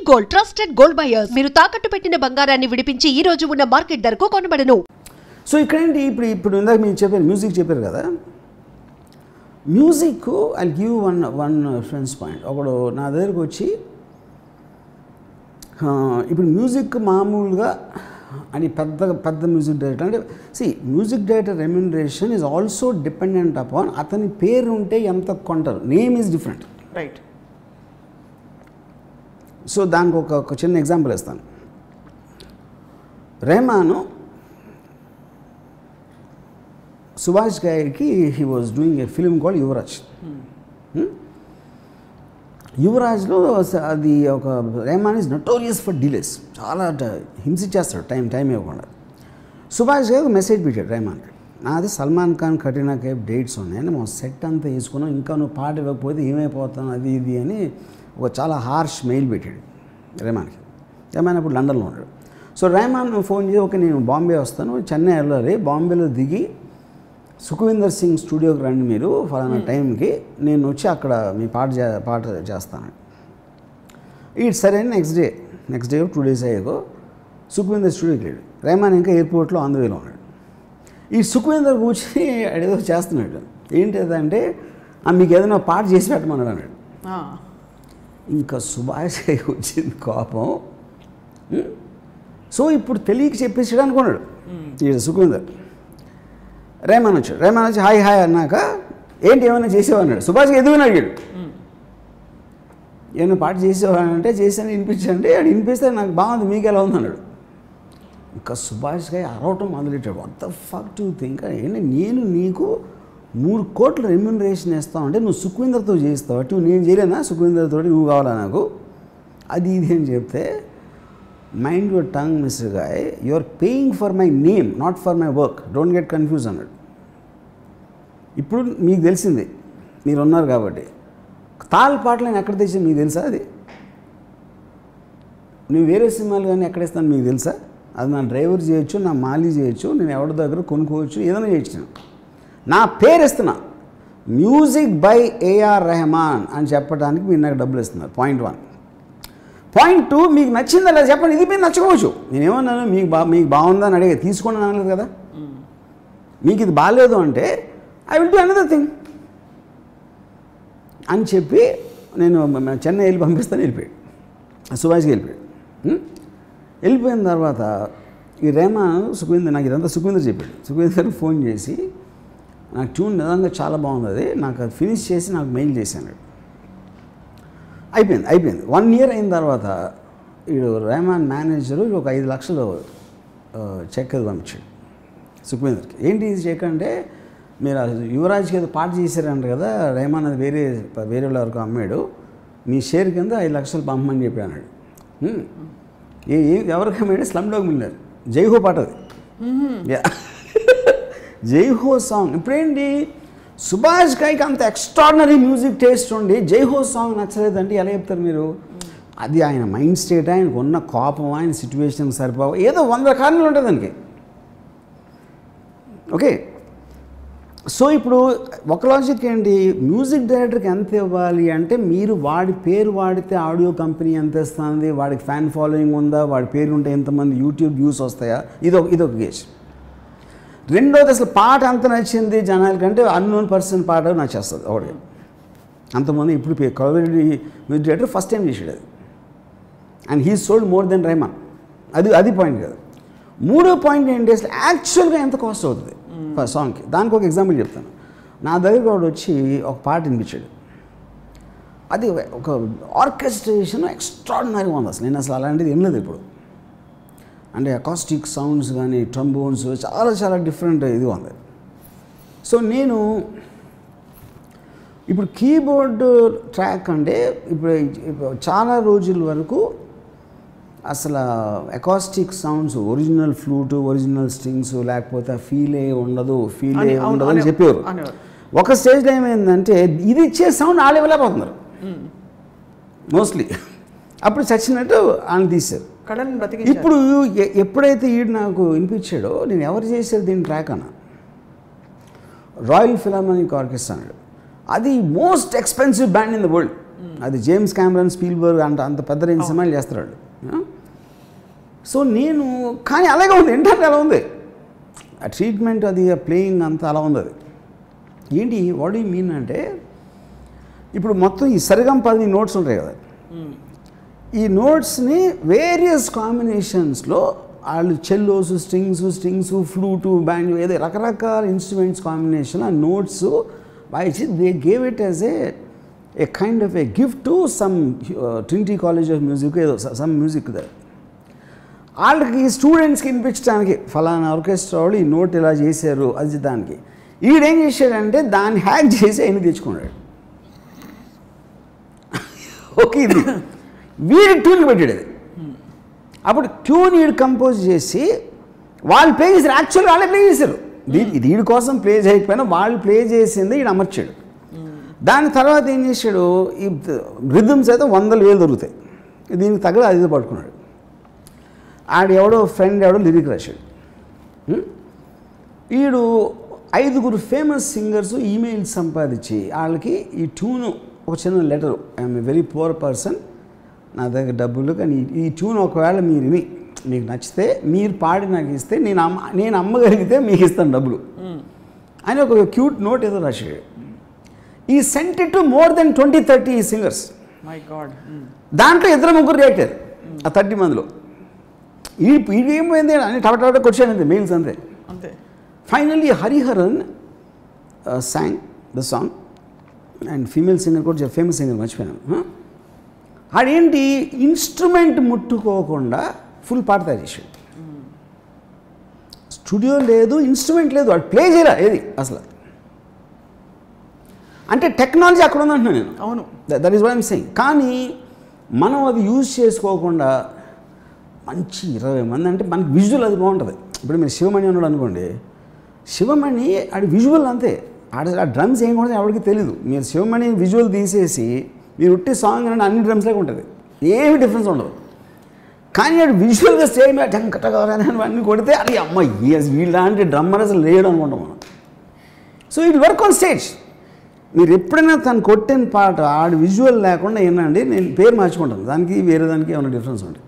Gold trusted gold buyers. మీరు తాకట్టు పెట్టిన బంగారాన్ని విడిపించి ఈ రోజు ఉన్న మార్కెట్ ధరకు కొనబడను. సో ఇక్కడేంటి ఇప్పుడు ఇందాక మీరు చెప్పారు మ్యూజిక్ చెప్పారు కదా. Music I give one reference point. ఒకడు నా దగ్గరకు వచ్చి ఇప్పుడు మ్యూజిక్ మామూలుగా అని పెద్ద మ్యూజిక్ డైరెక్టర్ అంటే music director remuneration is also dependent upon అతని పేరు ఉంటే ఎంత కొంటారు. Name is different, right? So దానికి ఒక చిన్న ఎగ్జాంపుల్ ఇస్తాను. రెహమాను సుభాష్ గారికి he was doing a film called Yuvraj. యువరాజ్లో అది ఒక Rahman is notorious for delays. చాలా హింసించేస్తాడు టైం ఇవ్వకుండా. సుభాష్ గారికి మెసేజ్ పెట్టాడు రెహమాన్కి, నాది సల్మాన్ ఖాన్ కట్రినా కైఫ్ డేట్స్ ఉన్నాయని మా సెట్ అంతా వేసుకున్నాం, ఇంకా నువ్వు పాట ఇవ్వకపోతే ఏమైపోతాను అది ఇది అని ఒక చాలా హార్ష్ మెయిల్ పెట్టాడు రెహమాన్కి. రెహమాన్ అప్పుడు లండన్లో ఉన్నాడు. సో రెహమాన్ ఫోన్ చేసి ఓకే నేను బాంబే వస్తాను, చెన్నై వెళ్ళాలి, బాంబేలో దిగి సుఖవీందర్ సింగ్ స్టూడియోకి రండి మీరు ఫలానా టైంకి, నేను వచ్చి అక్కడ మీ పాట చేస్తాను. సరే నెక్స్ట్ డే 2 days అయ్యాకో సుఖవీందర్ స్టూడియోకి వెళ్ళాడు. రెహమాన్ ఇంకా ఎయిర్పోర్ట్లో ఆన్ ద వేలో ఉన్నాడు. ఈ సుఖవీందర్ కూర్చొని ఏదో చేస్తున్నాడు. ఏంటిదంటే మీకు ఏదైనా పాట చేసి పెట్టమన్నాడు అన్నాడు. ఇంకా సుభాష్ వచ్చింది కోపం. సో ఇప్పుడు తెలియక చెప్పేసాడు అనుకున్నాడు ఈ సుఖవీందర్. రెహమాన్ వచ్చి హాయ్ అన్నాక ఏంటి ఏమైనా చేసేవా అన్నాడు. సుభాష్కి ఎదుగుని అడిగాడు, ఏమైనా పాట చేసేవాడంటే చేశాను వినిపించండి. అది వినిపిస్తే నాకు బాగుంది, మీకు ఎలా ఉంది అన్నాడు. ఇంకా సుభాష్ గారు అరవటం మొదలెట్టాడు. What the fuck do think, ఏంటి నేను నీకు 3 కోట్ల రెమ్యునరేషన్ ఇస్తావు అంటే నువ్వు సుఖవీందర్తో చేస్తావు, నువ్వు నేను చేయలేనా సుఖవీందర్తో, నువ్వు కావాలా నాకు అది ఇది అని చెప్తే, mind your tongue mister guy, you are paying for my name not for my work, don't get confuse అన్నాడు. ఇప్పుడు మీకు తెలిసింది మీరు ఉన్నారు కాబట్టి, తాళ పాటలను ఎక్కడ తెచ్చి మీకు తెలుసా? అది నువ్వు వేరే సినిమాలు కానీ ఎక్కడ ఇస్తాను మీకు తెలుసా? అది నా డ్రైవర్ చేయొచ్చు, నా మాలీ చేయొచ్చు, నేను ఎవరి దగ్గర కొనుక్కోవచ్చు, ఏదైనా చేయొచ్చు. నా పేరు ఇస్తున్నా, మ్యూజిక్ బై ఏఆర్ రెహమాన్ అని చెప్పడానికి మీరు నాకు డబ్బులు ఇస్తున్నారు. పాయింట్ 1. పాయింట్ 2, మీకు నచ్చిందా లేదా చెప్పండి. ఇది మీరు నచ్చకపోవచ్చు. నేనేమన్నాను, మీకు బాగుందని అడిగే తీసుకోండి అనలేదు కదా. మీకు ఇది బాగాలేదు అంటే I will do another thing అని చెప్పి నేను చెన్నై వెళ్ళి పంపిస్తాను. వెళ్ళిపోయాడు సుభాష్కి. వెళ్ళిపోయిన తర్వాత ఈ రెహమాన్ సుఖవీందర్ నాకు ఇదంతా సుఖవీందర్ చెప్పాడు. సుఖవీందర్కి ఫోన్ చేసి నాకు ట్యూన్ నిజంగా చాలా బాగుంది, అది నాకు అది ఫినిష్ చేసి నాకు మెయిల్ చేశాను. అయిపోయింది 1 year అయిన తర్వాత వీడు రెహమాన్ మేనేజరు ఒక 5 లక్షలు చెక్ అది పంపించాడు సుఖవీందర్కి. ఏంటి ఇది చెక్ అంటే, మీరు యువరాజ్కి ఏదో పాట చేశారంట కదా, రెహమాన్ అది వేరే వరకు అమ్మాడు, మీ షేర్ కింద 5 లక్షలు పంపమని చెప్పి అన్నాడు. ఎవరికి అమ్మాడు? స్లమ్ డాగ్ మిలియనర్ జైహో పాట అది. జైహో సాంగ్. ఇప్పుడేంటి సుభాష్ గారికి అంత ఎక్స్ట్రాడినరీ మ్యూజిక్ టేస్ట్ ఉండి జైహో సాంగ్ నచ్చలేదంటే ఎలా చెప్తారు మీరు? అది ఆయన మైండ్ స్టేట్, ఆయనకు ఉన్న కోపం, ఆయన సిచ్యువేషన్ సరిపోవు, ఏదో 100 కారణాలు ఉంటుంది దానికి. ఓకే, సో ఇప్పుడు ఒక లాజిక్ ఏంటి, మ్యూజిక్ డైరెక్టర్కి ఎంత ఇవ్వాలి అంటే, మీరు వాడి పేరు వాడితే ఆడియో కంపెనీ ఎంత ఇస్తుంది, వాడికి ఫ్యాన్ ఫాలోయింగ్ ఉందా, వాడి పేరు ఉంటే ఎంతమంది యూట్యూబ్ వ్యూస్ వస్తాయా, ఇదొక గేజ్. రెండోది అసలు పాట అంత నచ్చింది జనాలకంటే అన్నోన్ పర్సన్ పాట నచ్చేస్తుంది ఒకటి. అంతమంది ఇప్పుడు coverage music director first time చేసాడు అది, and he sold more then Rahman. అది పాయింట్ కదా. 3వ పాయింట్ ఏంటి, అసలు యాక్చువల్గా ఎంత కాస్ట్ అవుతుంది సాంగ్కి. దానికి ఒక ఎగ్జాంపుల్ చెప్తాను. నా దగ్గర వాడు వచ్చి ఒక పాట వినిపించాడు. అది ఒక ఆర్కెస్ట్రేషన్ ఎక్స్ట్రాడినరీగా ఉంది. నేను అసలు అలాంటిది వినలేదు ఇప్పుడు. అంటే అకాస్టిక్ సౌండ్స్ కానీ ట్రంబోన్స్ చాలా డిఫరెంట్ ఇది ఉంది. సో నేను ఇప్పుడు కీబోర్డ్ ట్రాక్ అంటే ఇప్పుడు చాలా రోజుల వరకు అసలు acoustic sounds, original flute, original strings లేకపోతే ఫీలే ఉండదు అని చెప్పేవారు. ఒక స్టేజ్లో ఏమైందంటే ఇది ఇచ్చే సౌండ్ వాళ్ళు ఇవ్వలేకపోతున్నారు మోస్ట్లీ. అప్పుడు చచ్చినట్టు ఆయన తీశారు. ఇప్పుడు ఎప్పుడైతే ఈడు నాకు వినిపించాడో, నేను ఎవరు చేశారు దీని ట్రాక్ అన్న, రాయల్ ఫిలార్మోనిక్ ఆర్కెస్ట్రా అన్నాడు. అది most expensive band in the world. అది జేమ్స్ కెమెరన్, స్పీల్బర్గ్ అంత పెద్ద రేంజ్ సినిమాలు చేస్తారు వాళ్ళు. సో నేను కానీ అలాగే ఉంది, ఏంటంటే అలా ఉంది ఆ ట్రీట్మెంట్, అది ప్లేయింగ్ అంతా అలా ఉంది. అది ఏంటి వాట్ యూ మీన్ అంటే, ఇప్పుడు మొత్తం ఈ సరిగం 10 నోట్స్ ఉంటాయి కదా, ఈ నోట్స్ని వేరియస్ కాంబినేషన్స్లో వాళ్ళు చెల్లోస్, స్ట్రింగ్స్, ఫ్లూటు, బ్యాండ్, ఏదో రకరకాల ఇన్స్ట్రుమెంట్స్ కాంబినేషన్ ఆ నోట్స్ వాయిచి they gave it as a kind of a gift to some Trinity College of music, ఏదో సమ్ మ్యూజిక్ ద వాళ్ళకి స్టూడెంట్స్కి వినిపించడానికి ఫలానా ఆర్కెస్ట్రా వాళ్ళు ఈ నోట్ ఇలా చేశారు అది దానికి. ఈడేం చేశాడంటే దాన్ని హ్యాక్ చేసి ఆయన తెచ్చుకున్నాడు. ఓకే, ఇది వీడి ట్యూన్కి పెట్టాడు. అది అప్పుడు ట్యూన్ వీడు కంపోజ్ చేసి వాళ్ళు ప్లే చేశారు. యాక్చువల్గా వాళ్ళే ప్లే చేశారు. వీడి కోసం ప్లే చేయకపోయినా వాళ్ళు ప్లే చేసింది వీడు అమర్చాడు. దాని తర్వాత ఏం చేశాడు, ఈ రిథమ్స్ అయితే 100,000 దొరుకుతాయి, దీనికి తగ్గ అది పట్టుకున్నాడు. ఎవడో ఫ్రెండ్ లిరిక్ రాశాడు. వీడు 5 ఫేమస్ సింగర్స్ ఈమెయిల్ సంపాదించి వాళ్ళకి ఈ ట్యూన్ ఒక చిన్న letter, I'm a very poor person, నా దగ్గర డబ్బులు, కానీ ఈ ట్యూన్ ఒకవేళ మీరు విని మీకు నచ్చితే మీరు పాడి నాకు ఇస్తే నేను అమ్మగలిగితే మీకు ఇస్తాను డబ్బులు అని ఒక క్యూట్ నోట్ ఏదో రాశాడు. ఈ cent it to more than 20-30 singers. దాంట్లో 2-3 రియాక్టర్ ఆ 30 మందిలో. ఇది ఏమైంది అని టపట కొట్టాను మెయిల్స్ అంతే. Finally Hariharan song the song, and female singer కూడా ఫేమస్ సింగర్ మర్చిపోయాను. ఆడేంటి ఇన్స్ట్రుమెంట్ ముట్టుకోకుండా ఫుల్ పాట తయారు చేసాడు. స్టూడియో లేదు, ఇన్స్ట్రుమెంట్ లేదు, వాడు ప్లే చేయలే ఏది అసలు. అంటే టెక్నాలజీ అక్కడ ఉందంటున్నాను నేను. అవును, that is what I'm saying. కానీ మనం అది యూజ్ చేసుకోకుండా మంచి 20 మంది అంటే మనకి విజువల్ అది బాగుంటుంది. ఇప్పుడు మీరు శివమణి అన్నాడు అనుకోండి, శివమణి ఆడి విజువల్ అంతే, ఆ డ్రమ్స్ ఏం కూడా ఎవరికి తెలీదు. మీరు శివమణి విజువల్ తీసేసి మీరు ఉట్టి సాంగ్ అంటే అన్ని డ్రమ్స్ లాగా ఉంటుంది, ఏమి డిఫరెన్స్ ఉండదు. కానీ ఆడు విజువల్గా స్టేజ్ మీద టంకటగారని అన్నీ కొడితే అది అమ్మ వీళ్ళంటి డ్రమ్మర్ అసలు లేడు అనుకుంటాం మనం. So it work on stage. మీరు ఎప్పుడైనా తను కొట్టిన పాట ఆడు విజువల్ లేకుండా ఏంటండి, నేను పేరు మార్చుకుంటాను, దానికి వేరే దానికి ఏమైనా డిఫరెన్స్ ఉంటుంది.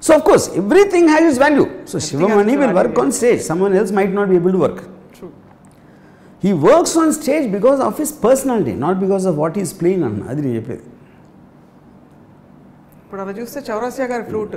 So of course everything has its value. So Shivamani will work on stage, someone else might not be able to work. True. He works on stage because of his personality, not because of what he is playing on. అది నేను చెప్పేది. ఇప్పుడు అలా చూస్తే చౌరాసియా గారి flute